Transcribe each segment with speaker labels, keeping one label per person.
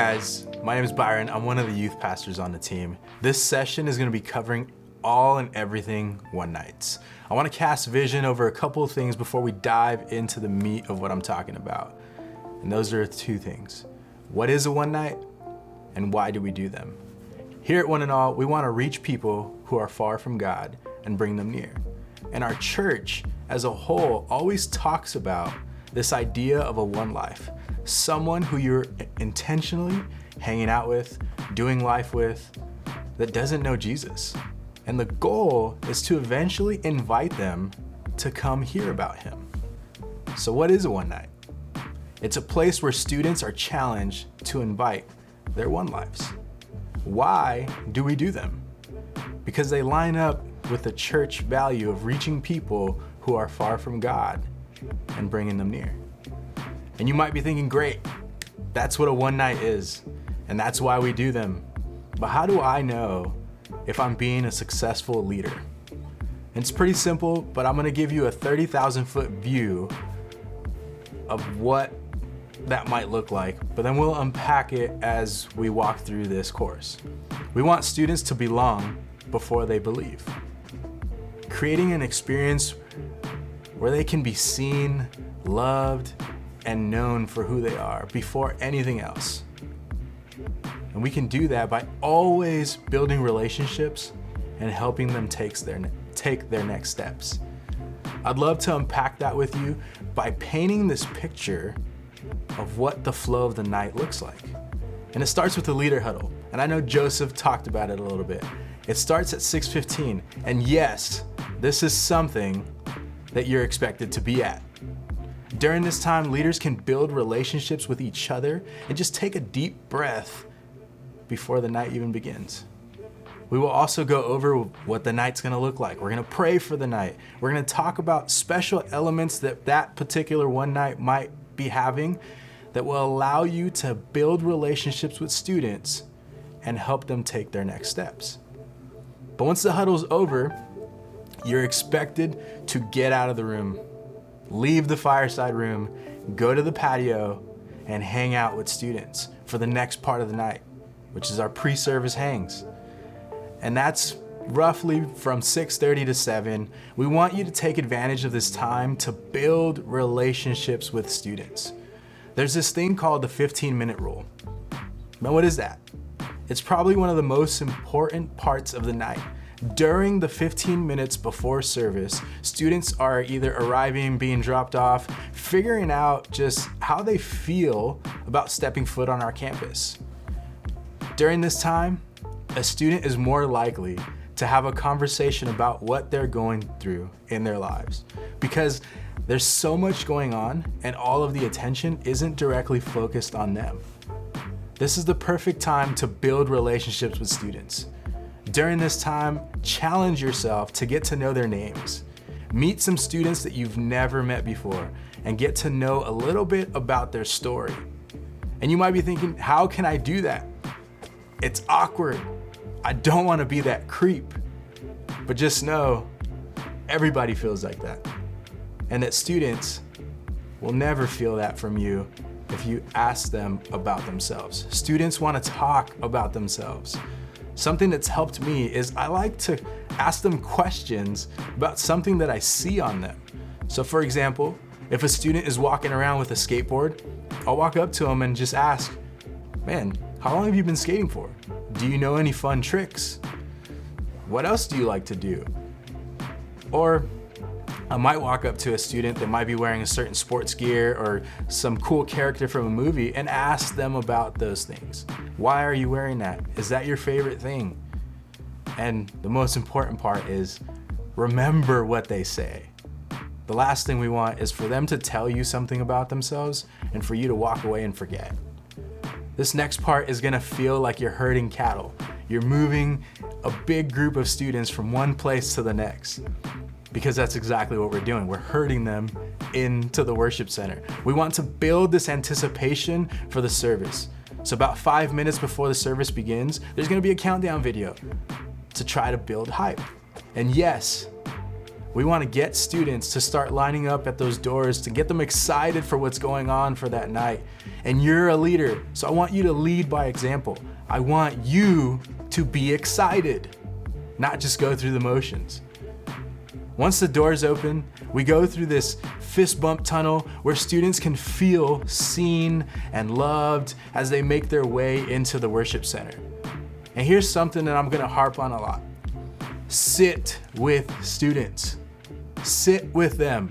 Speaker 1: guys, my name is Byron. I'm one of the youth pastors on the team. This session is going to be covering all and everything one nights. I want to cast vision over a couple of things before we dive into the meat of what I'm talking about. And those are two things. What is a one night and why do we do them? Here at ONE&ALL, we want to reach people who are far from God and bring them near. And our church as a whole always talks about this idea of a one life, someone who you're intentionally hanging out with, doing life with, that doesn't know Jesus. And the goal is to eventually invite them to come hear about him. So what is a one night? It's a place where students are challenged to invite their one lives. Why do we do them? Because they line up with the church value of reaching people who are far from God and bringing them near. And you might be thinking, great, that's what a one night is, and that's why we do them. But how do I know if I'm being a successful leader? And it's pretty simple, but I'm gonna give you a 30,000 foot view of what that might look like, but then we'll unpack it as we walk through this course. We want students to belong before they believe. Creating an experience where they can be seen, loved, and known for who they are before anything else. And we can do that by always building relationships and helping them take their next steps. I'd love to unpack that with you by painting this picture of what the flow of the night looks like. And it starts with the leader huddle. And I know Joseph talked about it a little bit. It starts at 6:15. And yes, this is something that you're expected to be at. During this time, leaders can build relationships with each other and just take a deep breath before the night even begins. We will also go over what the night's gonna look like. We're gonna pray for the night. We're gonna talk about special elements that particular one night might be having that will allow you to build relationships with students and help them take their next steps. But once the huddle's over, you're expected to get out of the room, leave the fireside room, go to the patio, and hang out with students for the next part of the night, which is our pre-service hangs. And that's roughly from 6:30 to 7. We want you to take advantage of this time to build relationships with students. There's this thing called the 15-minute rule. Now, what is that? It's probably one of the most important parts of the night. During the 15 minutes before service, students are either arriving, being dropped off, figuring out just how they feel about stepping foot on our campus. During this time, a student is more likely to have a conversation about what they're going through in their lives because there's so much going on and all of the attention isn't directly focused on them. This is the perfect time to build relationships with students. During this time, challenge yourself to get to know their names. Meet some students that you've never met before and get to know a little bit about their story. And you might be thinking, how can I do that? It's awkward. I don't want to be that creep. But just know, everybody feels like that. And that students will never feel that from you if you ask them about themselves. Students want to talk about themselves. Something that's helped me is I like to ask them questions about something that I see on them. So for example, if a student is walking around with a skateboard, I'll walk up to them and just ask, man, how long have you been skating for? Do you know any fun tricks? What else do you like to do? Or I might walk up to a student that might be wearing a certain sports gear or some cool character from a movie and ask them about those things. Why are you wearing that? Is that your favorite thing? And the most important part is remember what they say. The last thing we want is for them to tell you something about themselves and for you to walk away and forget. This next part is gonna feel like you're herding cattle. You're moving a big group of students from one place to the next. Because that's exactly what we're doing. We're herding them into the worship center. We want to build this anticipation for the service. So about 5 minutes before the service begins, there's gonna be a countdown video to try to build hype. And yes, We want to get students to start lining up at those doors to get them excited for what's going on for that night. And you're a leader, so I want you to lead by example. I want you to be excited, not just go through the motions. Once the doors open, we go through this fist bump tunnel where students can feel seen and loved as they make their way into the worship center. And here's something that I'm gonna harp on a lot. Sit with students. Sit with them.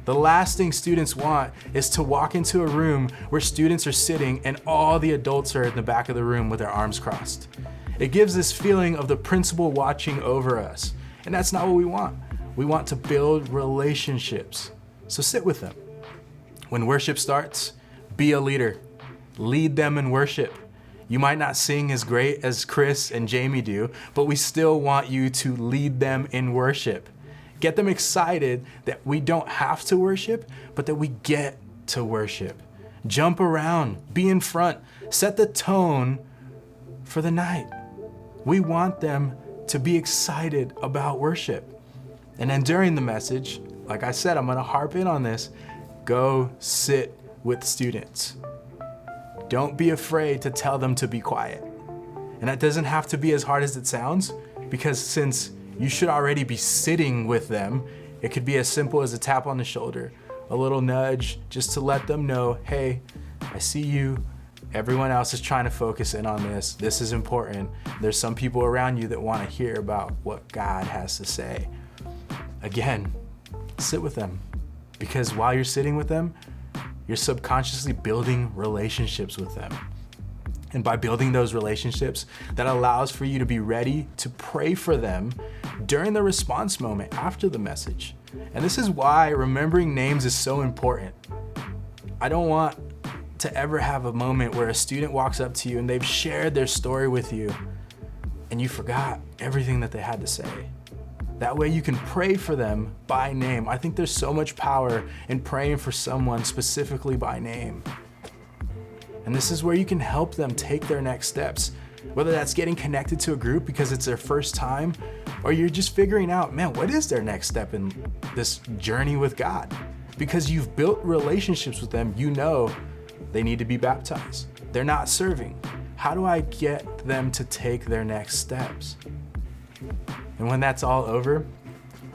Speaker 1: The last thing students want is to walk into a room where students are sitting and all the adults are in the back of the room with their arms crossed. It gives this feeling of the principal watching over us, and that's not what we want. We want to build relationships. So sit with them. When worship starts, be a leader. Lead them in worship. You might not sing as great as Chris and Jamie do, but we still want you to lead them in worship. Get them excited that we don't have to worship, but that we get to worship. Jump around, be in front, set the tone for the night. We want them to be excited about worship. And then during the message, like I said, I'm gonna harp in on this, go sit with students. Don't be afraid to tell them to be quiet. And that doesn't have to be as hard as it sounds, because since you should already be sitting with them, it could be as simple as a tap on the shoulder, a little nudge, just to let them know, hey, I see you. Everyone else is trying to focus in on this. This is important. There's some people around you that want to hear about what God has to say. Again, sit with them, because while you're sitting with them, you're subconsciously building relationships with them. And by building those relationships, that allows for you to be ready to pray for them during the response moment after the message. And this is why remembering names is so important. I don't want to ever have a moment where a student walks up to you and they've shared their story with you and you forgot everything that they had to say. That way you can pray for them by name. I think there's so much power in praying for someone specifically by name. And this is where you can help them take their next steps, whether that's getting connected to a group because it's their first time, or you're just figuring out, man, what is their next step in this journey with God? Because you've built relationships with them, you know they need to be baptized. They're not serving. How do I get them to take their next steps? And when that's all over,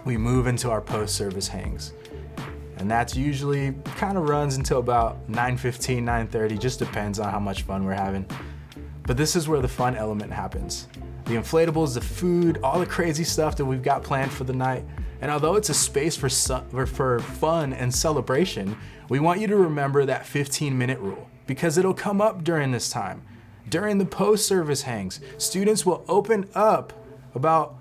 Speaker 1: we move into our post-service hangs. And that's usually kind of runs until about 9:15, 9:30, just depends on how much fun we're having. But this is where the fun element happens. The inflatables, the food, all the crazy stuff that we've got planned for the night. And although it's a space for fun and celebration, we want you to remember that 15-minute rule, because it'll come up during this time. During the post-service hangs, students will open up about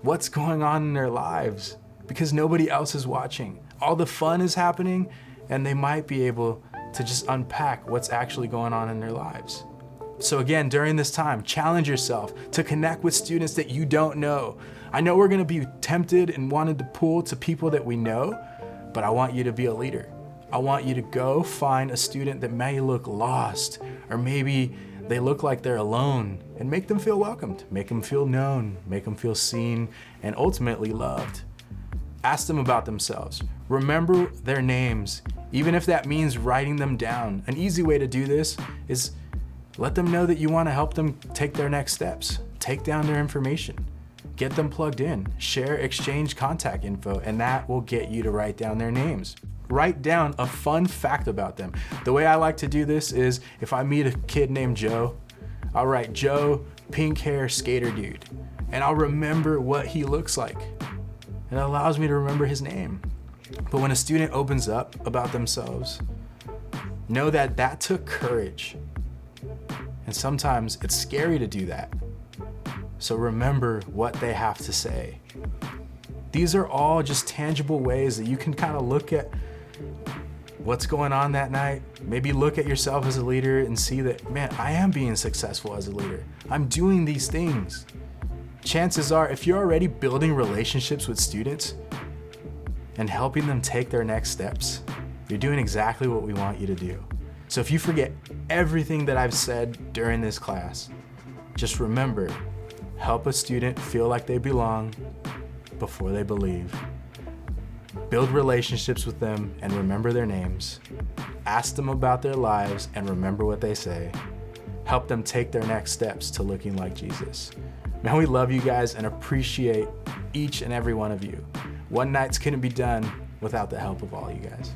Speaker 1: what's going on in their lives because nobody else is watching. All the fun is happening, and they might be able to just unpack what's actually going on in their lives. So again, during this time, challenge yourself to connect with students that you don't know. I know we're gonna be tempted and wanted to pull to people that we know, but I want you to be a leader. I want you to go find a student that may look lost, or maybe they look like they're alone, and make them feel welcomed, make them feel known, make them feel seen, and ultimately loved. Ask them about themselves. Remember their names, even if that means writing them down. An easy way to do this is let them know that you want to help them take their next steps. Take down their information. Get them plugged in. Share, exchange contact info, and that will get you to write down their names. Write down a fun fact about them. The way I like to do this is if I meet a kid named Joe, I'll write Joe, pink hair, skater dude, and I'll remember what he looks like. And it allows me to remember his name. But when a student opens up about themselves, know that that took courage. And sometimes it's scary to do that. So remember what they have to say. These are all just tangible ways that you can kind of look at what's going on that night. Maybe look at yourself as a leader and see that, man, I am being successful as a leader. I'm doing these things. Chances are, if you're already building relationships with students and helping them take their next steps, you're doing exactly what we want you to do. So if you forget everything that I've said during this class, just remember, help a student feel like they belong before they believe. Build relationships with them and remember their names. Ask them about their lives and remember what they say. Help them take their next steps to looking like Jesus. Man, we love you guys and appreciate each and every one of you. One Nights couldn't be done without the help of all you guys.